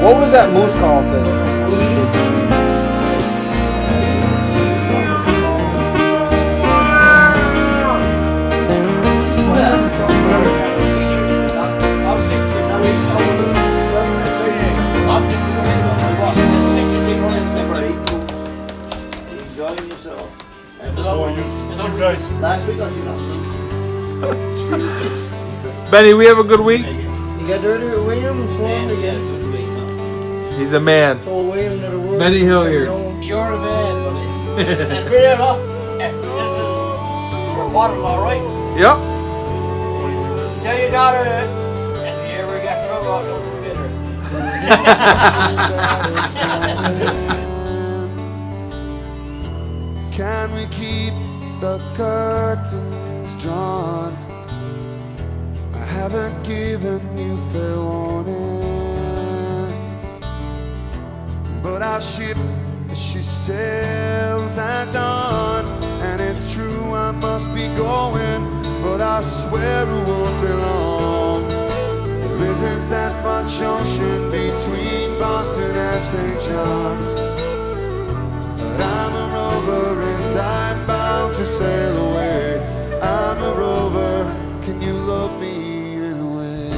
What was that moose call thing? E? Enjoying yourself. Last week I was Benny, we have a good week. You got dirty with William Sloan again. He's a man. Told William that the world. Benny Hill here. You're a man, buddy. Brilliant, huh? This is your father-in-law, right? Yep. Tell your daughter if you ever got trouble, don't forget her. Can we keep the curtains drawn? I haven't given you fair warning, but our ship, she sails at dawn. And it's true I must be going, but I swear it won't be long. There isn't that much ocean between Boston and St. John's, but I'm a rover and I'm bound to sail away. I'm a rover, can you love me in a way?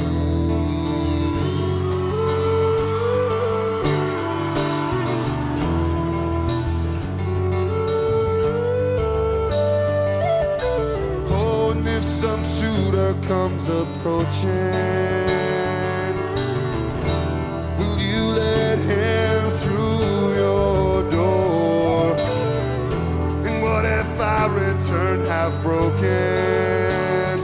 Oh, and if some suitor comes approaching, will you let him through your door? And what if I return half broken?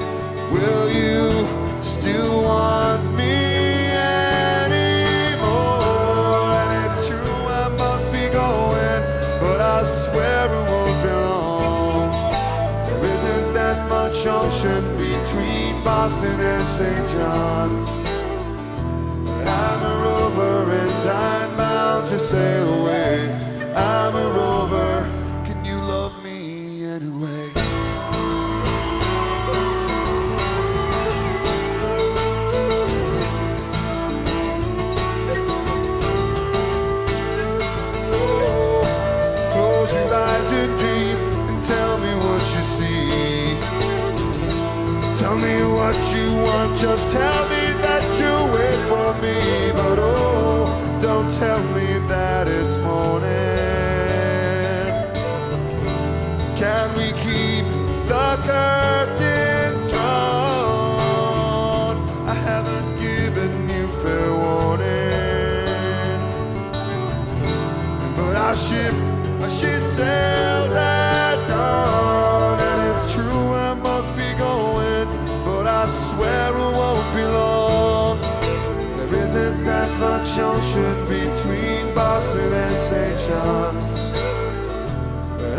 Will you still want me anymore? And it's true I must be going, but I swear it won't be long. There isn't that much ocean between Boston and St. John's, but I'm a rover and I'm bound to sail away. I'm a rover, can you love me anyway? Oh, close your eyes and dream and tell me what you see. Tell me what you want, just tell me that you wait for me. But oh, don't tell me that it's morning. Can we keep the curtains drawn? I haven't given you fair warning, but our ship, she sails at dawn. And it's true I must be going, but I swear it won't be long. There isn't that much ocean between Boston and St. John,